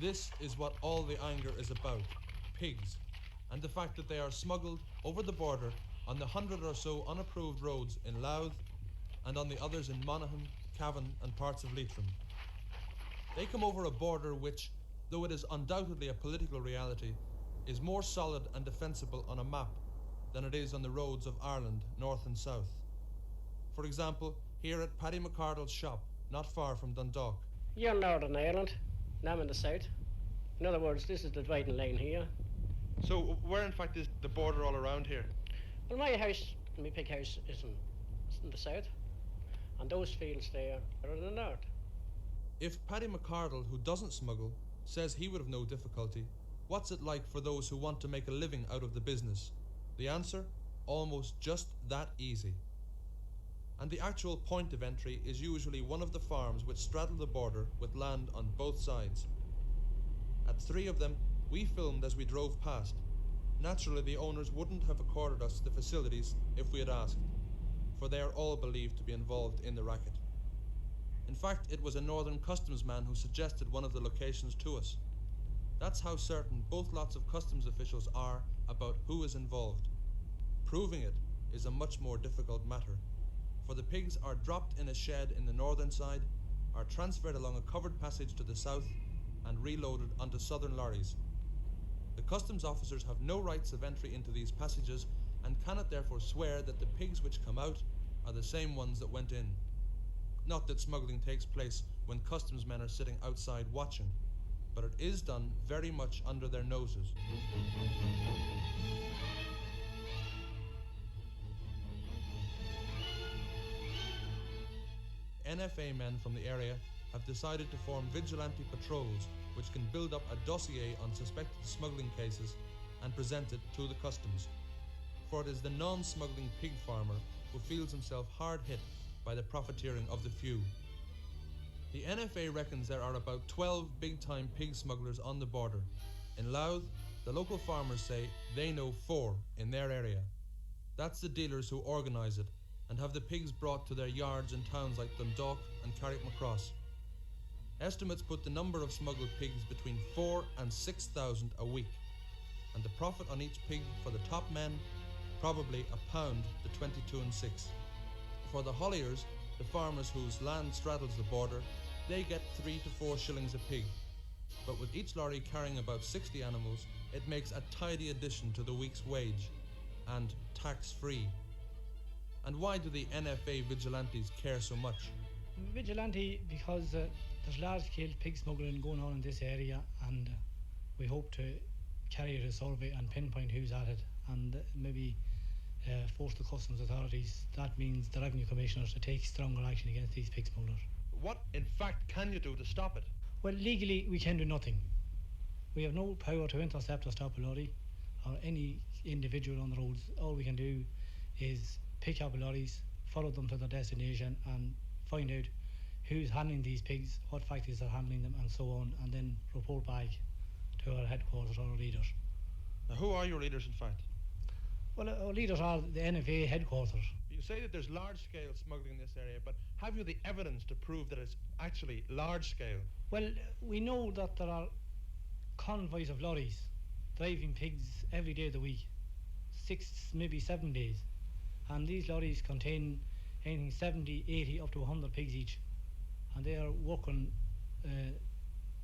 This is what all the anger is about, pigs, and the fact that they are smuggled over the border on the 100 or so unapproved roads in Louth and on the others in Monaghan, Cavan and parts of Leitrim. They come over a border which, though it is undoubtedly a political reality, is more solid and defensible on a map than it is on the roads of Ireland, north and south. For example, here at Paddy McArdle's shop, not far from Dundalk. You're in Northern Ireland, and I'm in the south. In other words, this is the dividing line here. So where in fact is the border all around here? Well, my pig house is in the south, and those fields there are in the north. If Paddy McArdle, who doesn't smuggle, says he would have no difficulty, what's it like for those who want to make a living out of the business? The answer? Almost just that easy. And the actual point of entry is usually one of the farms which straddle the border with land on both sides. At 3 of them, we filmed as we drove past. Naturally, the owners wouldn't have accorded us the facilities if we had asked, for they are all believed to be involved in the racket. In fact, it was a Northern Customs man who suggested one of the locations to us. That's how certain both lots of customs officials are about who is involved. Proving it is a much more difficult matter, for the pigs are dropped in a shed in the northern side, are transferred along a covered passage to the south, and reloaded onto southern lorries. The customs officers have no rights of entry into these passages and cannot therefore swear that the pigs which come out are the same ones that went in. Not that smuggling takes place when customs men are sitting outside watching, but it is done very much under their noses. NFA men from the area have decided to form vigilante patrols which can build up a dossier on suspected smuggling cases and present it to the customs. For it is the non-smuggling pig farmer who feels himself hard hit by the profiteering of the few. The NFA reckons there are about 12 big-time pig smugglers on the border. In Louth, the local farmers say they know 4 in their area. That's the dealers who organise it and have the pigs brought to their yards in towns like Dundalk and Carrickmacross. Estimates put the number of smuggled pigs between 4,000 and 6,000 a week, and the profit on each pig for the top men, probably £1 to 22 and 6. For the hauliers, the farmers whose land straddles the border, they get 3 to 4 shillings a pig. But with each lorry carrying about 60 animals, it makes a tidy addition to the week's wage, and tax-free. And why do the NFA vigilantes care so much? Vigilante because there's large-scale pig smuggling going on in this area, and we hope to carry out a survey and pinpoint who's at it, and maybe force the customs authorities, that means the revenue commissioners, to take stronger action against these pig smugglers. What, in fact, can you do to stop it? Well, legally we can do nothing. We have no power to intercept or stop a lorry or any individual on the roads. All we can do is pick up lorries, follow them to their destination, and find out who's handling these pigs, what factories are handling them, and so on, and then report back to our headquarters or our leaders. Now, who are your leaders, in fact? Well, our leaders are the NFA headquarters. You say that there's large-scale smuggling in this area, but have you the evidence to prove that it's actually large-scale? Well, we know that there are convoys of lorries driving pigs every day of the week, 6, maybe 7 days, and these lorries contain anything 70, 80, up to 100 pigs each, and they are working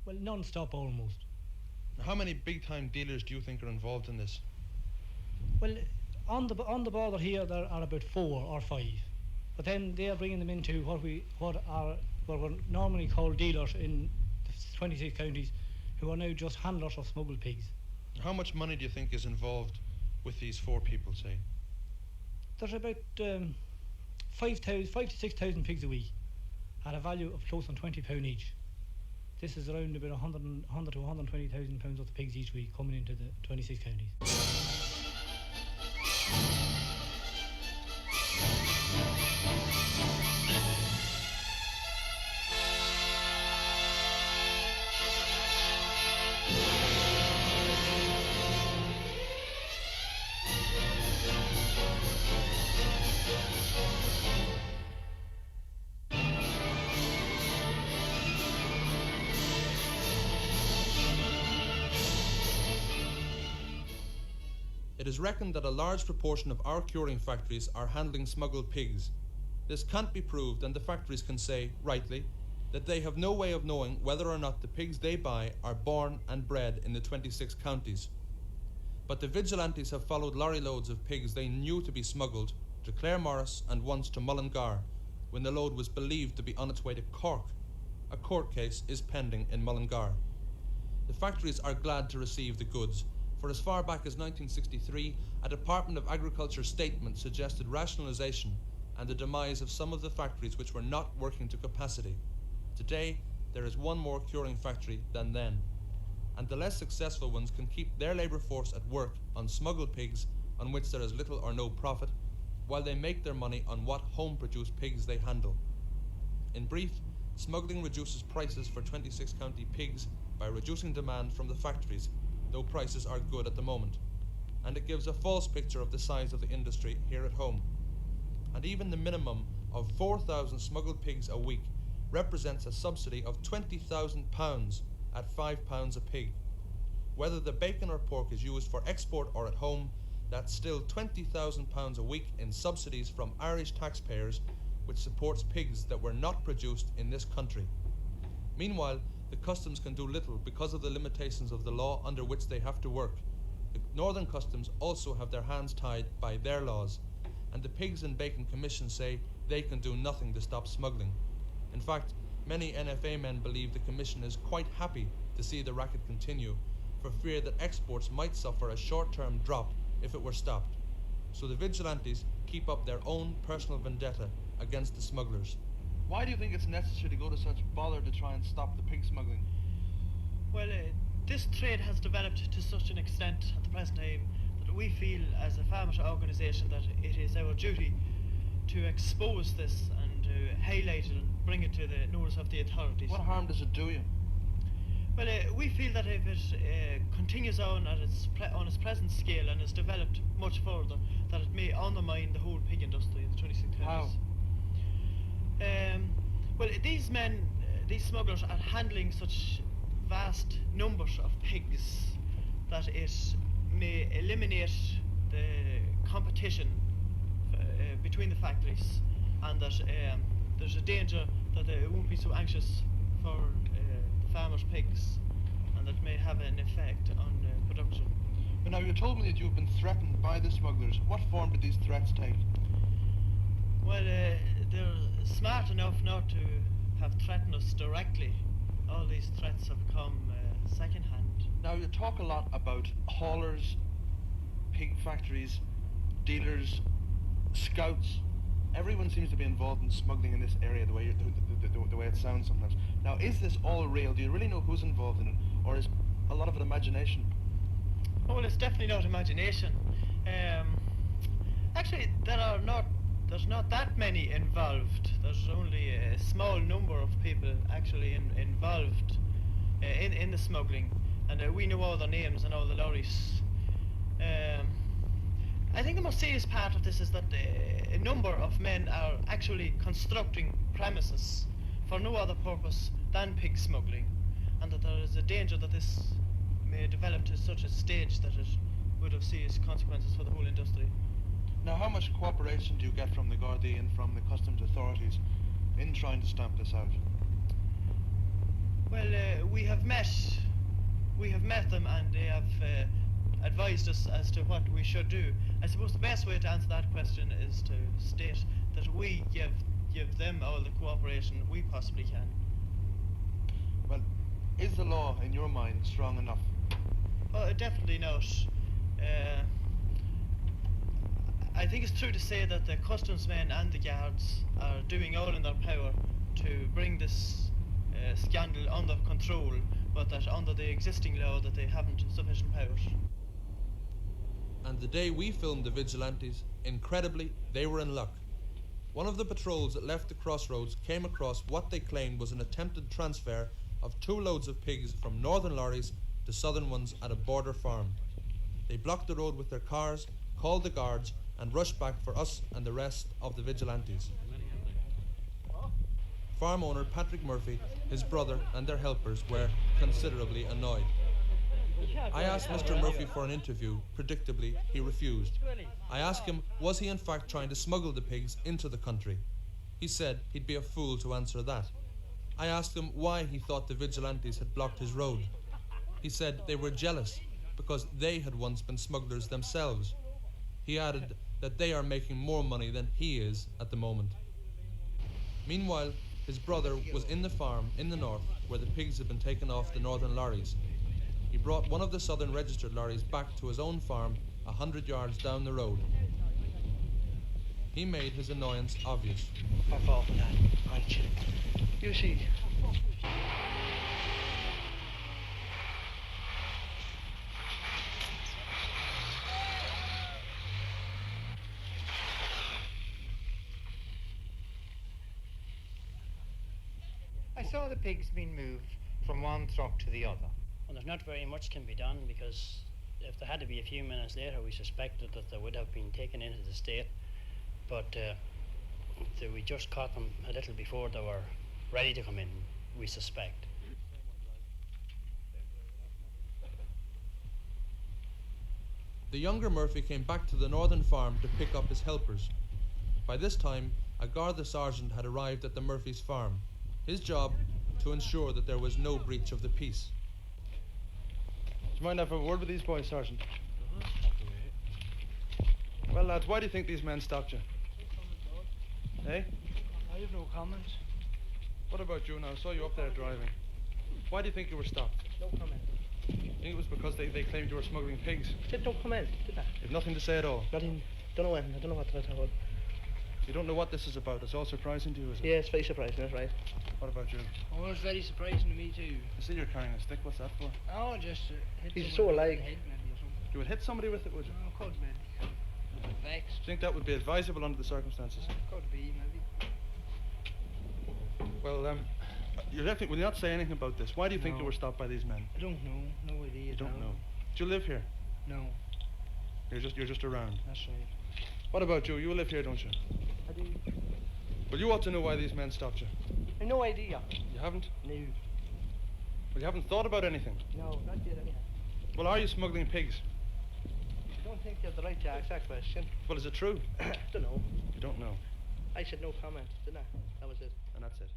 non-stop almost. Now, how many big-time dealers do you think are involved in this? Well, on the border here there are about 4 or 5, but then they are bringing them into what were normally called dealers in the 26 counties, who are now just handlers of smuggled pigs. How much money do you think is involved with these 4 people, say? There's about 5 to 6,000 pigs a week at a value of close on £20 each. This is around about 100 to 120,000 pounds of the pigs each week coming into the 26 counties. It is reckoned that a large proportion of our curing factories are handling smuggled pigs. This can't be proved, and the factories can say, rightly, that they have no way of knowing whether or not the pigs they buy are born and bred in the 26 counties. But the Vigilantes have followed lorry loads of pigs they knew to be smuggled to Claremorris and once to Mullingar, when the load was believed to be on its way to Cork. A court case is pending in Mullingar. The factories are glad to receive the goods, for as far back as 1963, a Department of Agriculture statement suggested rationalisation and the demise of some of the factories which were not working to capacity. Today, there is one more curing factory than then, and the less successful ones can keep their labour force at work on smuggled pigs on which there is little or no profit, while they make their money on what home-produced pigs they handle. In brief, smuggling reduces prices for 26 county pigs by reducing demand from the factories, though prices are good at the moment, and it gives a false picture of the size of the industry here at home. And even the minimum of 4,000 smuggled pigs a week represents a subsidy of £20,000 at £5 a pig. Whether the bacon or pork is used for export or at home, that's still £20,000 a week in subsidies from Irish taxpayers, which supports pigs that were not produced in this country. Meanwhile, the customs can do little because of the limitations of the law under which they have to work. The Northern Customs also have their hands tied by their laws, and the Pigs and Bacon Commission say they can do nothing to stop smuggling. In fact, many NFA men believe the Commission is quite happy to see the racket continue, for fear that exports might suffer a short-term drop if it were stopped. So the Vigilantes keep up their own personal vendetta against the smugglers. Why do you think it's necessary to go to such bother to try and stop the pig smuggling? Well, this trade has developed to such an extent at the present time that we feel as a farmers organisation that it is our duty to expose this and to highlight it and bring it to the notice of the authorities. What harm does it do you? Well, we feel that if it continues on at on its present scale and is developed much further, that it may undermine the whole pig industry in the 26 counties. How? Well, these men, these smugglers, are handling such vast numbers of pigs that it may eliminate the competition between the factories, and that there's a danger that they won't be so anxious for farmers' pigs, and that may have an effect on production. But now you told me that you've been threatened by the smugglers. What form did these threats take? Well, they're smart enough not to have threatened us directly. All these threats have come second-hand. Now you talk a lot about haulers, pig factories, dealers, scouts. Everyone seems to be involved in smuggling in this area the way it sounds sometimes. Now, is this all real? Do you really know who's involved in it, or is a lot of it imagination? Oh, well, it's definitely not imagination. Actually, there's not that many involved. There's only a small number of people actually involved in the smuggling, and we know all their names and all the lorries. I think the most serious part of this is that a number of men are actually constructing premises for no other purpose than pig smuggling, and that there is a danger that this may develop to such a stage that it would have serious consequences for the whole industry. Now, how much cooperation do you get from the Gardaí and from the customs authorities in trying to stamp this out? Well, we have met them, and they have advised us as to what we should do. I suppose the best way to answer that question is to state that we give them all the cooperation we possibly can. Well, is the law, in your mind, strong enough? Oh, definitely not. I think it's true to say that the customs men and the guards are doing all in their power to bring this scandal under control, but that under the existing law that they haven't sufficient powers. And the day we filmed the Vigilantes, incredibly, they were in luck. One of the patrols that left the crossroads came across what they claimed was an attempted transfer of 2 loads of pigs from northern lorries to southern ones at a border farm. They blocked the road with their cars, called the guards, and rushed back for us and the rest of the Vigilantes. Farm owner Patrick Murphy, his brother and their helpers were considerably annoyed. I asked Mr. Murphy for an interview. Predictably, he refused. I asked him, was he in fact trying to smuggle the pigs into the country? He said he'd be a fool to answer that. I asked him why he thought the Vigilantes had blocked his road. He said they were jealous because they had once been smugglers themselves. He added that they are making more money than he is at the moment. Meanwhile, his brother was in the farm in the north where the pigs had been taken off the northern lorries. He brought one of the southern registered lorries back to his own farm 100 yards down the road. He made his annoyance obvious. Fuck off, Dad. Right. You see. I saw the pigs being moved from one truck to the other. Well, there's not very much can be done because if there had to be a few minutes later, we suspected that they would have been taken into the state. But we just caught them a little before they were ready to come in, we suspect. The younger Murphy came back to the northern farm to pick up his helpers. By this time, a Garda sergeant had arrived at the Murphys' farm. His job, to ensure that there was no breach of the peace. Do you mind having a word with these boys, Sergeant? Well, lads, why do you think these men stopped you? Eh? I have no comments. What about you now? I saw you up there driving. Why do you think you were stopped? No comment. I think it was because they claimed you were smuggling pigs. Said no comment, did I? You've nothing to say at all. Nothing. Don't know anything. I don't know what to tell. You don't know what this is about. It's all surprising to you, is it? Yeah, it's very surprising, that's right. What about you? Oh, it's very surprising to me too. I see you're carrying a stick. What's that for? Oh, just hit He's someone so in the alike. head maybe or something. You would hit somebody with it, would you? Oh, could maybe. Vexed. Do you think that would be advisable under the circumstances? Could be maybe. Well, you're not saying anything about this. Why do you think you No. were stopped by these men? I don't know. No idea. You don't know. Do you live here? No, You're just around. that's right. What about you? You live here, don't you? I do. Well, you ought to know why these men stopped you. I've no idea. You haven't? No. Well, you haven't thought about anything. No, not yet anyhow. Well, are you smuggling pigs? I don't think you have the right to ask that question. Well, is it true? Don't know. You don't know. I said no comment, didn't I? That was it. And that's it.